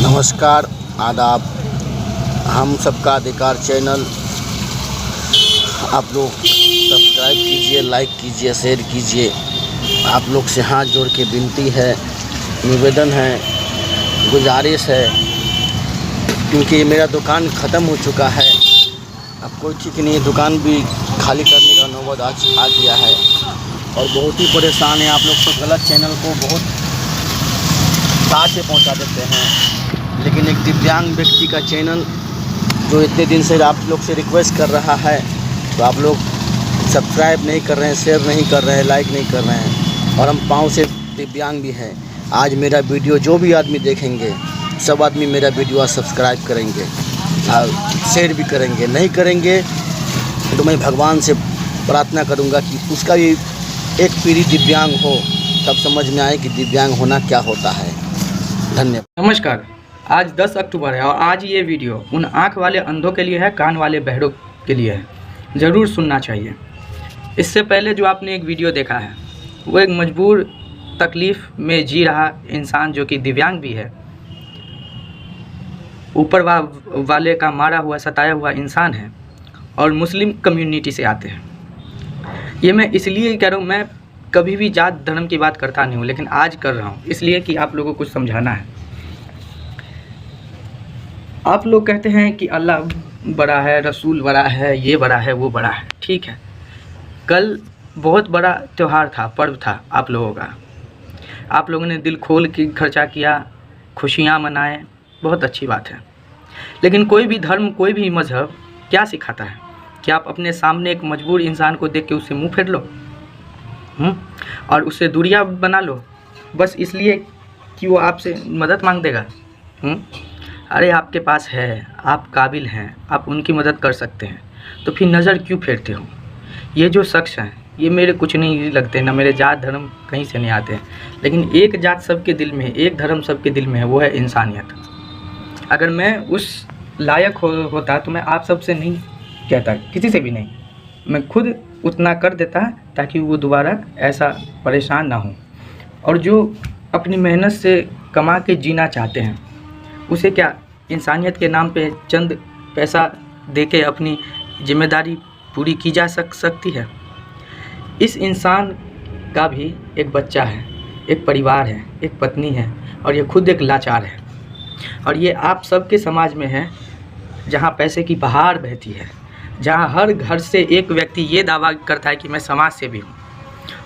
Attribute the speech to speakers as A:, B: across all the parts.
A: नमस्कार, आदाब। हम सबका अधिकार चैनल आप लोग सब्सक्राइब कीजिए, लाइक कीजिए, शेयर कीजिए। आप लोग से हाथ जोड़ के विनती है, निवेदन है, गुजारिश है, क्योंकि ये मेरा दुकान ख़त्म हो चुका है। अब कोई ठीक नहीं है, दुकान भी खाली करने का नौबत आ गया है और बहुत ही परेशान है। आप लोग तो गलत चैनल को बहुत तार से पहुंचा देते हैं, लेकिन एक दिव्यांग व्यक्ति का चैनल जो इतने दिन से आप लोग से रिक्वेस्ट कर रहा है, तो आप लोग सब्सक्राइब नहीं कर रहे हैं, शेयर नहीं कर रहे हैं, लाइक नहीं कर रहे हैं। और हम पाँव से दिव्यांग भी हैं। आज मेरा वीडियो जो भी आदमी देखेंगे, सब आदमी मेरा वीडियो सब्सक्राइब करेंगे और शेयर भी करेंगे। नहीं करेंगे तो मैं भगवान से प्रार्थना करूंगा कि उसका भी एक पीढ़ी दिव्यांग हो, तब समझ में आए कि दिव्यांग होना क्या होता है। धन्यवाद।
B: नमस्कार। आज 10 अक्टूबर है और आज ये वीडियो उन आँख वाले अंधों के लिए है, कान वाले बहरों के लिए है। ज़रूर सुनना चाहिए। इससे पहले जो आपने एक वीडियो देखा है, वो एक मजबूर तकलीफ़ में जी रहा इंसान जो कि दिव्यांग भी है, ऊपर वाले का मारा हुआ सताया हुआ इंसान है और मुस्लिम कम्युनिटी से आते हैं। ये मैं इसलिए कह रहा हूँ, मैं कभी भी जात धर्म की बात करता नहीं हूँ, लेकिन आज कर रहा हूँ इसलिए कि आप लोगों को कुछ समझाना है। आप लोग कहते हैं कि अल्लाह बड़ा है, रसूल बड़ा है, ये बड़ा है, वो बड़ा है। ठीक है, कल बहुत बड़ा त्यौहार था, पर्व था आप लोगों का। आप लोगों ने दिल खोल के खर्चा किया, खुशियाँ मनाए, बहुत अच्छी बात है। लेकिन कोई भी धर्म, कोई भी मज़हब क्या सिखाता है कि आप अपने सामने एक मजबूर इंसान को देख के उससे मुँह फेर लो और उससे दूरियां बना लो, बस इसलिए कि वो आपसे मदद मांग देगा। अरे आपके पास है, आप काबिल हैं, आप उनकी मदद कर सकते हैं, तो फिर नज़र क्यों फेरते हो? ये जो शख्स हैं, ये मेरे कुछ नहीं लगते, ना मेरे जात धर्म कहीं से नहीं आते हैं, लेकिन एक जात सबके दिल में है, एक धर्म सबके दिल में है, वो है इंसानियत। अगर मैं उस लायक होता तो मैं आप सबसे नहीं कहता, किसी से भी नहीं, मैं खुद उतना कर देता ताकि वो दोबारा ऐसा परेशान ना हो। और जो अपनी मेहनत से कमा के जीना चाहते हैं, उसे क्या इंसानियत के नाम पे चंद पैसा देके अपनी जिम्मेदारी पूरी की जा सकती है? इस इंसान का भी एक बच्चा है, एक परिवार है, एक पत्नी है और ये खुद एक लाचार है। और ये आप सबके समाज में है जहाँ पैसे की बहार बहती है, जहाँ हर घर से एक व्यक्ति ये दावा करता है कि मैं समाज सेवी हूँ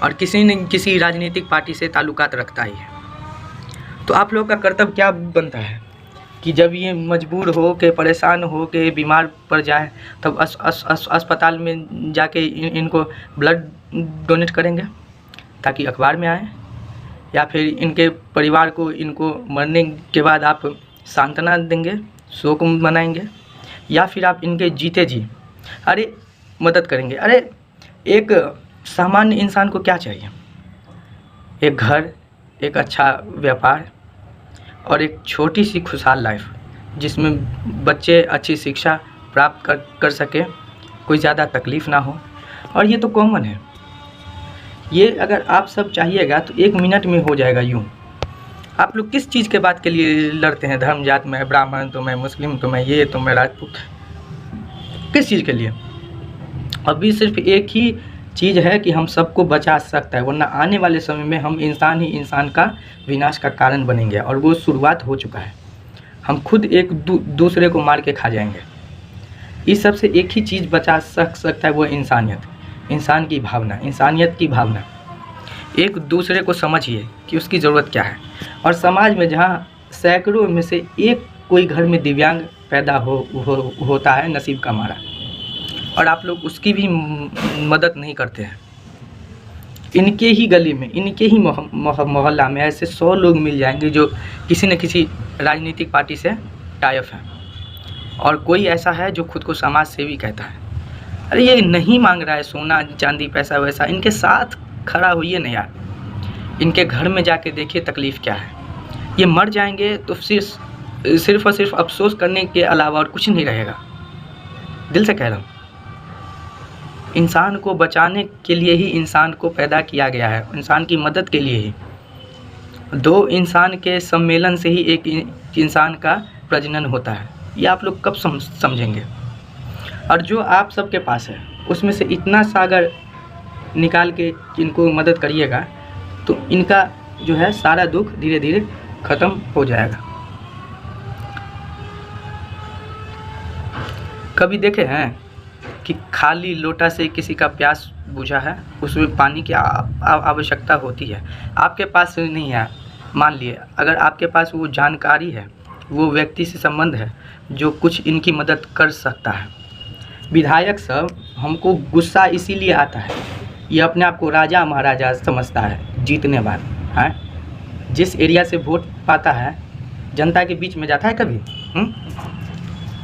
B: और किसी न किसी राजनीतिक पार्टी से ताल्लुकात रखता ही है। तो आप लोगों का कर्तव्य क्या बनता है कि जब ये मजबूर हो के, परेशान हो के, बीमार पड़ जाए, तब अस्पताल में जाके इनको ब्लड डोनेट करेंगे ताकि अखबार में आए, या फिर इनके परिवार को इनको मरने के बाद आप सांत्वना देंगे, शोक मनाएंगे, या फिर आप इनके जीते जी अरे मदद करेंगे? अरे एक सामान्य इंसान को क्या चाहिए? एक घर, एक अच्छा व्यापार और एक छोटी सी खुशहाल लाइफ, जिसमें बच्चे अच्छी शिक्षा प्राप्त कर सके, कोई ज़्यादा तकलीफ़ ना हो। और ये तो कॉमन है। ये अगर आप सब चाहिएगा तो 1 मिनट में हो जाएगा। यूँ आप लोग किस चीज़ के बात के लिए लड़ते हैं? धर्म जात में, ब्राह्मण तो मैं, मुस्लिम तो मैं, ये तो मैं राजपूत, किस चीज़ के लिए? अभी सिर्फ एक ही चीज़ है कि हम सबको बचा सकता है, वरना आने वाले समय में हम इंसान ही इंसान का विनाश का कारण बनेंगे और वो शुरुआत हो चुका है। हम खुद एक दूसरे को मार के खा जाएंगे। इस सब से एक ही चीज़ बचा सकता है, वो इंसानियत, इंसान की भावना, इंसानियत की भावना। एक दूसरे को समझिए कि उसकी ज़रूरत क्या है। और समाज में जहाँ सैकड़ों में से एक कोई घर में दिव्यांग पैदा होता है नसीब का मारा, और आप लोग उसकी भी मदद नहीं करते हैं। इनके ही गली में, इनके ही मोहल्ला में ऐसे 100 लोग मिल जाएंगे जो किसी न किसी राजनीतिक पार्टी से टाइप है, और कोई ऐसा है जो खुद को समाज सेवी कहता है। अरे ये नहीं मांग रहा है सोना चांदी पैसा वैसा, इनके साथ खड़ा होइए ना यार। इनके घर में जाके देखिए तकलीफ़ क्या है। ये मर जाएंगे तो सिर्फ और सिर्फ अफसोस करने के अलावा और कुछ नहीं रहेगा। दिल से कह रहा हूँ, इंसान को बचाने के लिए ही इंसान को पैदा किया गया है, इंसान की मदद के लिए ही। दो इंसान के सम्मेलन से ही एक इंसान का प्रजनन होता है, ये आप लोग कब समझेंगे? और जो आप सबके पास है उसमें से इतना सा अगर निकाल के इनको मदद करिएगा तो इनका जो है सारा दुख धीरे धीरे ख़त्म हो जाएगा। कभी देखे हैं कि खाली लोटा से किसी का प्यास बुझा है? उसमें पानी की आवश्यकता होती है। आपके पास नहीं है, मान लिए अगर आपके पास वो जानकारी है, वो व्यक्ति से संबंध है जो कुछ इनकी मदद कर सकता है। विधायक सब हमको गुस्सा इसीलिए आता है, ये अपने आप को राजा महाराजा समझता है जीतने बाद, हैं? जिस एरिया से वोट पाता है जनता के बीच में जाता है कभी?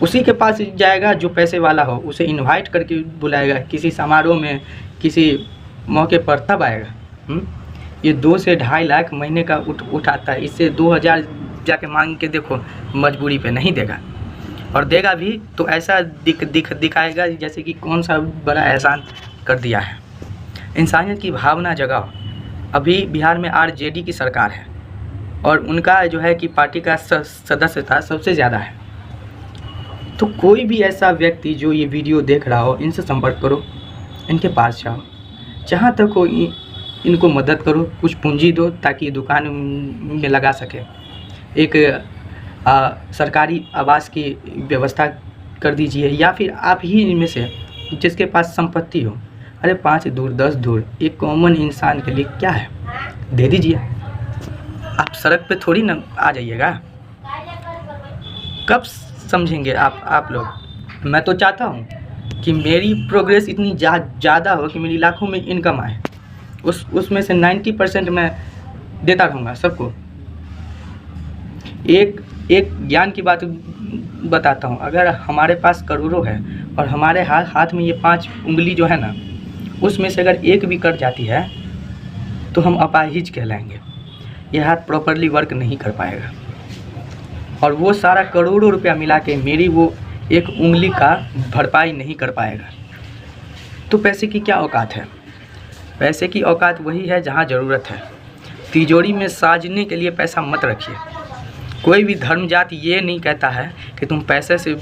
B: उसी के पास जाएगा जो पैसे वाला हो, उसे इनवाइट करके बुलाएगा किसी समारोह में, किसी मौके पर, तब आएगा। ये 2 से 2.5 लाख महीने का उठाता है, इससे 2000 जाके मांग के देखो, मजबूरी पे नहीं देगा। और देगा भी तो ऐसा दिखाएगा जैसे कि कौन सा बड़ा एहसान कर दिया है। इंसानियत की भावना जगाओ। अभी बिहार में आरजेडी की सरकार है और उनका जो है कि पार्टी का सदस्यता सबसे ज़्यादा है। तो कोई भी ऐसा व्यक्ति जो ये वीडियो देख रहा हो, इनसे संपर्क करो, इनके पास जाओ, जहाँ तक हो इनको मदद करो, कुछ पूंजी दो ताकि दुकान में लगा सके। एक सरकारी आवास की व्यवस्था कर दीजिए, या फिर आप ही इनमें से जिसके पास संपत्ति हो, अरे 5 दूर 10 दूर एक कॉमन इंसान के लिए क्या है, दे दीजिए। आप सड़क पे थोड़ी ना आ जाइएगा। कब समझेंगे आप लोग? मैं तो चाहता हूँ कि मेरी प्रोग्रेस इतनी ज़्यादा हो कि मेरी लाखों में इनकम आए, उसमें से 90% मैं देता रहूँगा सबको। एक ज्ञान की बात बताता हूँ, अगर हमारे पास करोड़ों है और हमारे हाथ में ये 5 उंगली जो है ना, उसमें से अगर एक भी कट जाती है तो हम अपाहिज कहलाएंगे। यह हाथ प्रॉपरली वर्क नहीं कर पाएगा और वो सारा करोड़ों रुपया मिला के मेरी वो एक उंगली का भरपाई नहीं कर पाएगा। तो पैसे की क्या औकात है? पैसे की औकात वही है जहाँ ज़रूरत है। तिजोरी में साजने के लिए पैसा मत रखिए। कोई भी धर्म जाति ये नहीं कहता है कि तुम पैसे से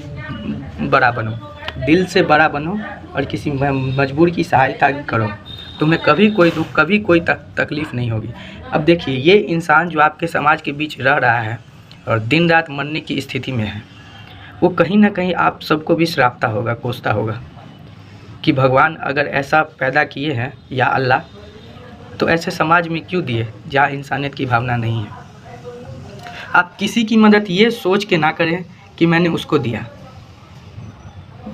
B: बड़ा बनो, दिल से बड़ा बनो और किसी मजबूर की सहायता करो। तुम्हें कभी कोई दुख, कभी कोई तकलीफ़ नहीं होगी। अब देखिए, ये इंसान जो आपके समाज के बीच रह रहा है और दिन रात मरने की स्थिति में है, वो कहीं ना कहीं आप सबको भी श्रापता होगा, कोसता होगा कि भगवान अगर ऐसा पैदा किए हैं या अल्लाह, तो ऐसे समाज में क्यों दिए जहाँ इंसानियत की भावना नहीं है। आप किसी की मदद ये सोच के ना करें कि मैंने उसको दिया,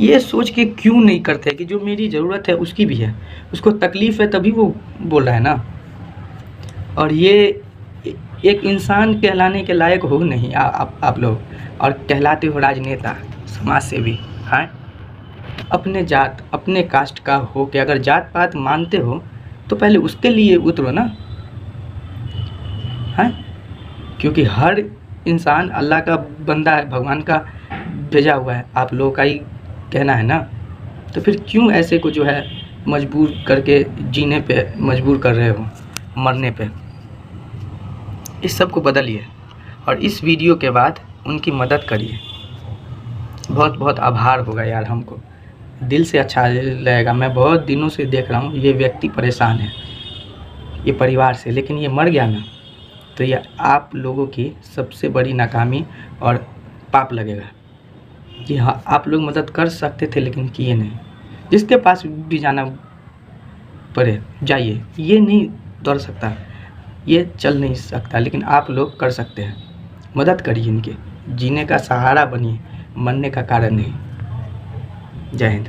B: ये सोच के क्यों नहीं करते कि जो मेरी ज़रूरत है उसकी भी है, उसको तकलीफ़ है तभी वो बोल रहा है ना। और ये एक इंसान कहलाने के लायक हो नहीं आप लोग, और कहलाते हो राजनेता, समाज सेवी। हाँ, अपने जात अपने कास्ट का हो के अगर जात पात मानते हो तो पहले उसके लिए उतरो ना। हाँ, क्योंकि हर इंसान अल्लाह का बंदा है, भगवान का भेजा हुआ है, आप लोगों का ही कहना है ना। तो फिर क्यों ऐसे को जो है मजबूर करके जीने पे मजबूर कर रहे हो, मरने पे? इस सब को बदलिए और इस वीडियो के बाद उनकी मदद करिए। बहुत बहुत आभार होगा यार, हमको दिल से अच्छा लगेगा। मैं बहुत दिनों से देख रहा हूँ ये व्यक्ति परेशान है, ये परिवार से, लेकिन ये मर गया ना, तो ये आप लोगों की सबसे बड़ी नाकामी और पाप लगेगा कि हाँ, आप लोग मदद कर सकते थे लेकिन किए नहीं। जिसके पास भी जाना पड़े जाइए, ये नहीं दौड़ सकता, ये चल नहीं सकता, लेकिन आप लोग कर सकते हैं। मदद करिए, इनके जीने का सहारा बनिए, मरने का कारण नहीं। जय हिंद।